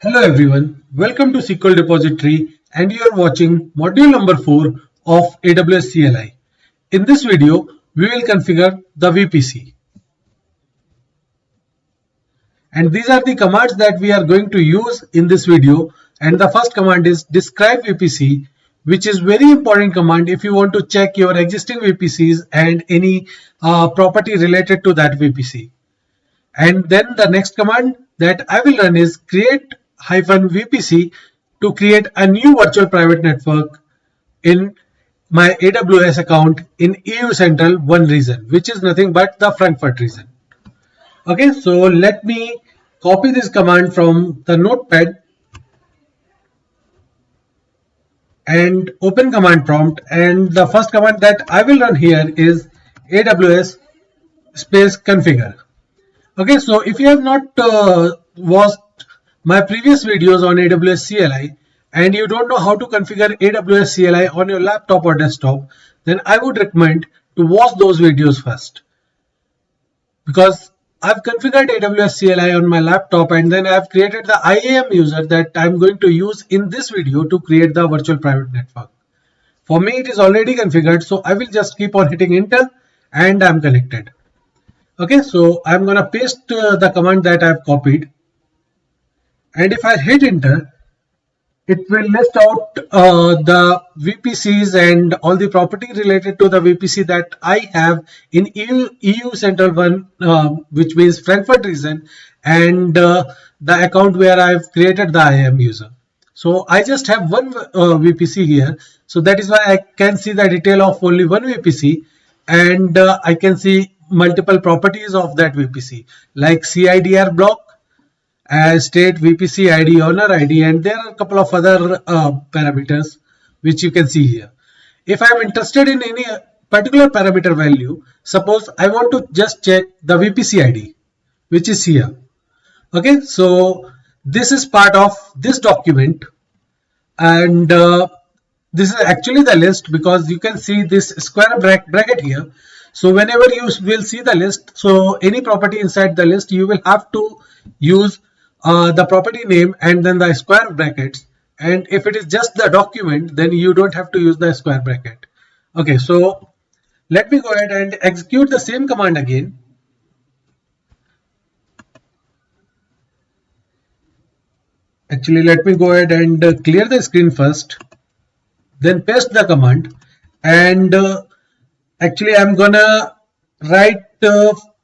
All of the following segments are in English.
Hello everyone, welcome to SQL Repository and you are watching module number 4 of AWS CLI. In this video, we will configure the VPC. And these are the commands that we are going to use in this video. And the first command is describe-vpc, which is very important command if you want to check your existing VPCs and any property related to that VPC. And then the next command that I will run is create-vpc to create a new virtual private network in my AWS account in EU Central 1 region, which is nothing but the Frankfurt region. Okay, so let me copy this command from the notepad and open command prompt, and the first command that I will run here is AWS space configure. Okay, so if you have not watched my previous videos on AWS CLI and you don't know how to configure AWS CLI on your laptop or desktop, then I would recommend to watch those videos first. Because I've configured AWS CLI on my laptop and then I've created the IAM user that I'm going to use in this video to create the virtual private network. For me, it is already configured, so I will just keep on hitting enter and I'm connected. Okay, so I'm going to paste the command that I've copied, and if I hit enter, it will list out the VPCs and all the property related to the VPC that I have in EU Central 1, which means Frankfurt region, and the account where I've created the IAM user. So I just have one VPC here, so that is why I can see the detail of only one VPC, and I can see multiple properties of that VPC like cidr-block, state, vpc-id, owner ID, and there are a couple of other parameters which you can see here. If I am interested in any particular parameter value, suppose I want to just check the vpc-id, which is here. Okay, so this is part of this document, and this is actually the list, because you can see this square bracket here. So whenever you will see the list, so any property inside the list, you will have to use the property name and then the square brackets. And if it is just the document, then you don't have to use the square bracket. Okay, so let me go ahead and execute the same command again. Actually, let me go ahead and clear the screen first, then paste the command, and actually I'm gonna write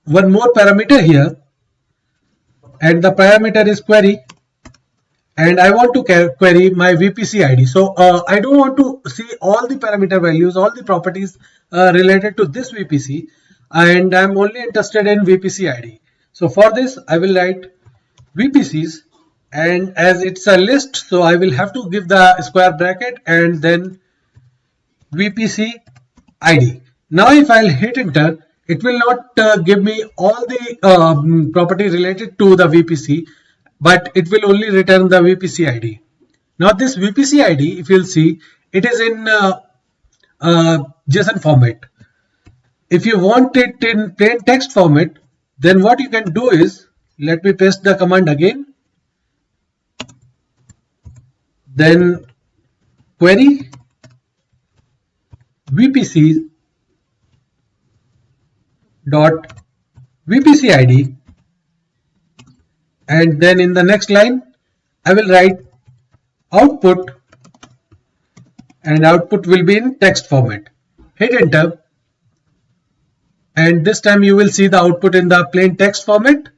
one more parameter here, and the parameter is query, and I want to query my vpc-id. So I don't want to see all the parameter values, all the properties related to this VPC, and I'm only interested in vpc-id. So for this I will write VPCs, and as it's a list, so I will have to give the square bracket and then vpc-id. Now if I'll hit enter, it will not give me all the property related to the VPC, but it will only return the VPC-id. Now this VPC-id, if you'll see, it is in JSON format. If you want it in plain text format, then what you can do is, let me paste the command again, then query vpc.vpcid, and then in the next line I will write output, and output will be in text format. Hit enter, and this time you will see the output in the plain text format.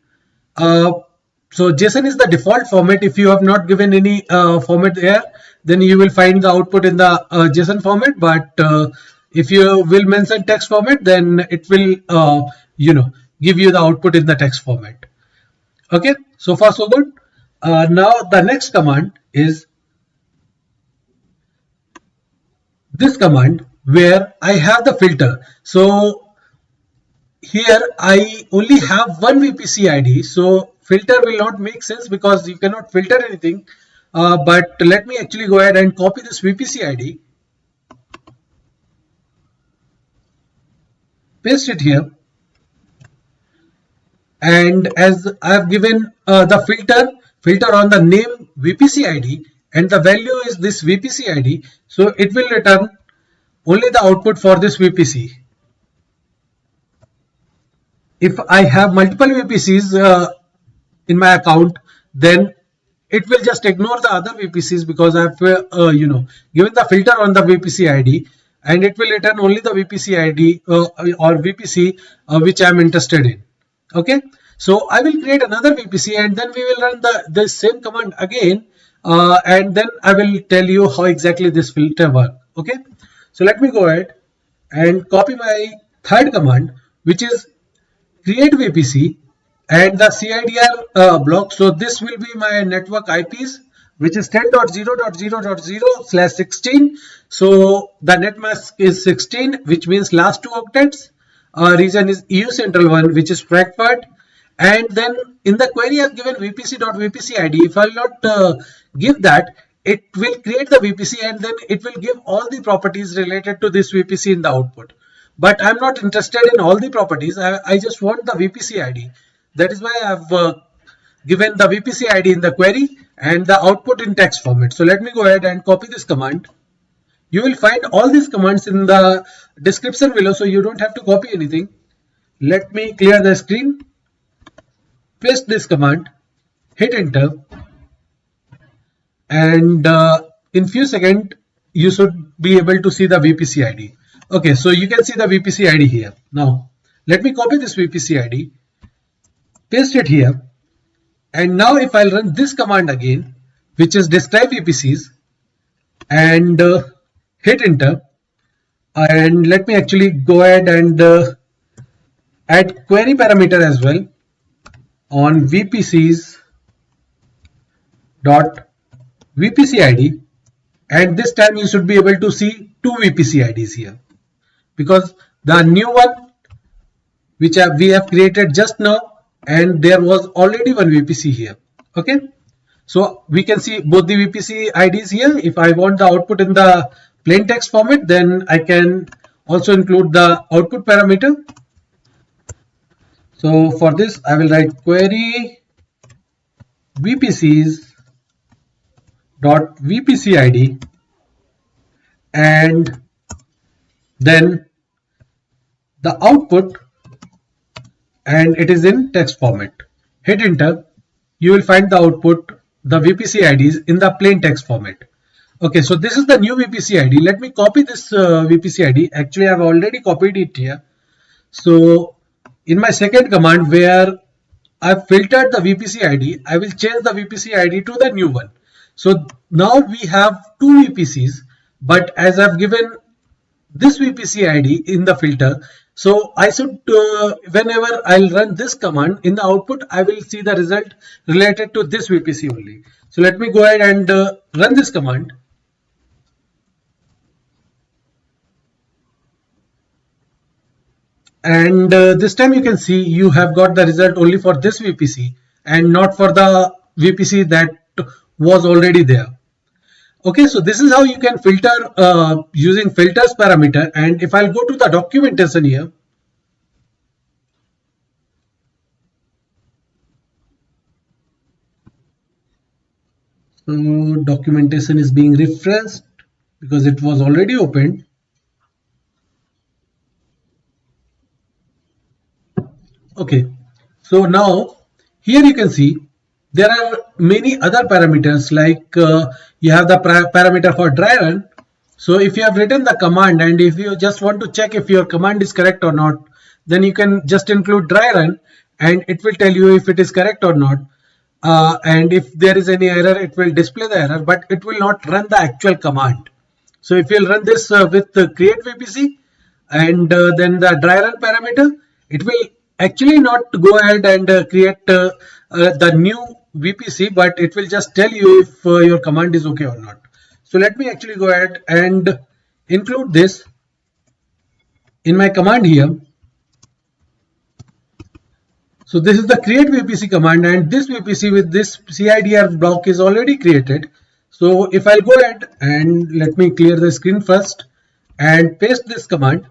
So JSON is the default format. If you have not given any format there, then you will find the output in the JSON format, but if you will mention text format, then it will give you the output in the text format. Okay, so far so good. Now the next command is this command where I have the filter. So here I only have one VPC-id, so filter will not make sense because you cannot filter anything. But let me actually go ahead and copy this VPC-id, paste it here, and as I have given the filter on the name VPC-ID and the value is this VPC-ID, so it will return only the output for this VPC. If I have multiple VPCs in my account, then it will just ignore the other VPCs because I've given the filter on the VPC ID, and it will return only the VPC ID or VPC which I'm interested in. Okay, so I will create another VPC and then we will run the same command again, and then I will tell you how exactly this filter works. Okay, so let me go ahead and copy my third command, which is create-vpc and the cidr block. So this will be my network IPs, which is 10.0.0.0/16. So the net mask is 16, which means last two octets. Region is EU Central 1, which is Frankfurt. And then in the query I've given vpc.VpcId. If I will not give that, it will create the VPC and then it will give all the properties related to this VPC in the output. But I'm not interested in all the properties. I just want the VPC ID. That is why I've given the VPC ID in the query and the output in text format. So let me go ahead and copy this command. You will find all these commands in the description below, so you don't have to copy anything. Let me clear the screen, paste this command, hit enter, and in few seconds you should be able to see the VPC ID. Okay, so you can see the VPC ID here. Now let me copy this VPC ID, paste it here, and now if I'll run this command again, which is describe-vpcs, and hit enter, and let me actually go ahead and add query parameter as well on vpcs.VpcId, and this time you should be able to see two VPC IDs here, because the new one which we have created just now, and there was already one VPC here. Okay, so we can see both the VPC IDs here. If I want the output in the plain text format, then I can also include the output parameter. So for this I will write query vpcs.VpcId, and then the output, and it is in text format. Hit enter, you will find the output, the VPC IDs in the plain text format. Okay, so this is the new VPC ID. Let me copy this VPC ID. Actually, I have already copied it here. So in my second command where I have filtered the VPC ID, I will change the VPC ID to the new one. So now we have two VPCs, but as I have given this VPC ID in the filter, so I should, whenever I'll run this command in the output, I will see the result related to this VPC only. So let me go ahead and run this command. And this time you can see you have got the result only for this VPC and not for the VPC that was already there. Okay, so this is how you can filter using filters parameter. And if I'll go to the documentation here, so documentation is being refreshed because it was already opened. Okay, so now here you can see there are many other parameters, like you have the parameter for dry run. So if you have written the command and if you just want to check if your command is correct or not, then you can just include dry run and it will tell you if it is correct or not. And if there is any error, it will display the error, but it will not run the actual command. So if you'll run this with create-vpc and then the dry run parameter, it will actually not go ahead and create the new VPC, but it will just tell you if your command is okay or not. So let me actually go ahead and include this in my command here. So this is the create-vpc command, and this VPC with this cidr-block is already created. So if I'll go ahead and let me clear the screen first and paste this command.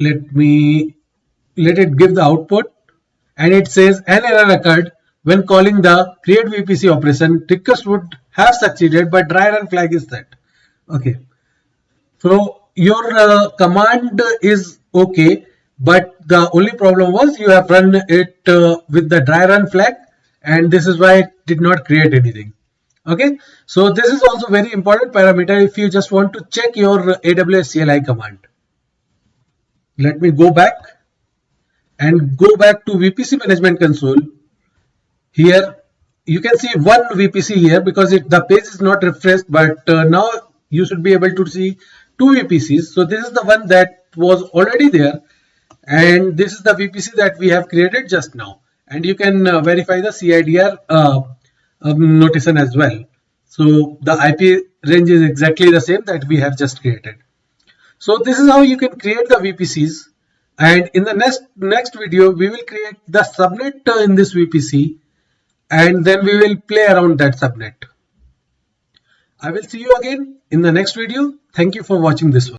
Let it give the output, and it says an error occurred. when calling the create-vpc operation, request would have succeeded, but dry run flag is set. Okay, so your command is okay, but the only problem was you have run it with the dry run flag, and this is why it did not create anything. Okay, so this is also very important parameter if you just want to check your AWS CLI command. Let me go back and go back to VPC management console. Here you can see one VPC here because the page is not refreshed, but now you should be able to see two VPCs. So this is the one that was already there, and this is the VPC that we have created just now, and you can verify the cidr notation as well. So the IP range is exactly the same that we have just created. So this is how you can create the VPCs, and in the next video we will create the subnet in this VPC, and then we will play around that subnet. I will see you again in the next video. Thank you for watching this one.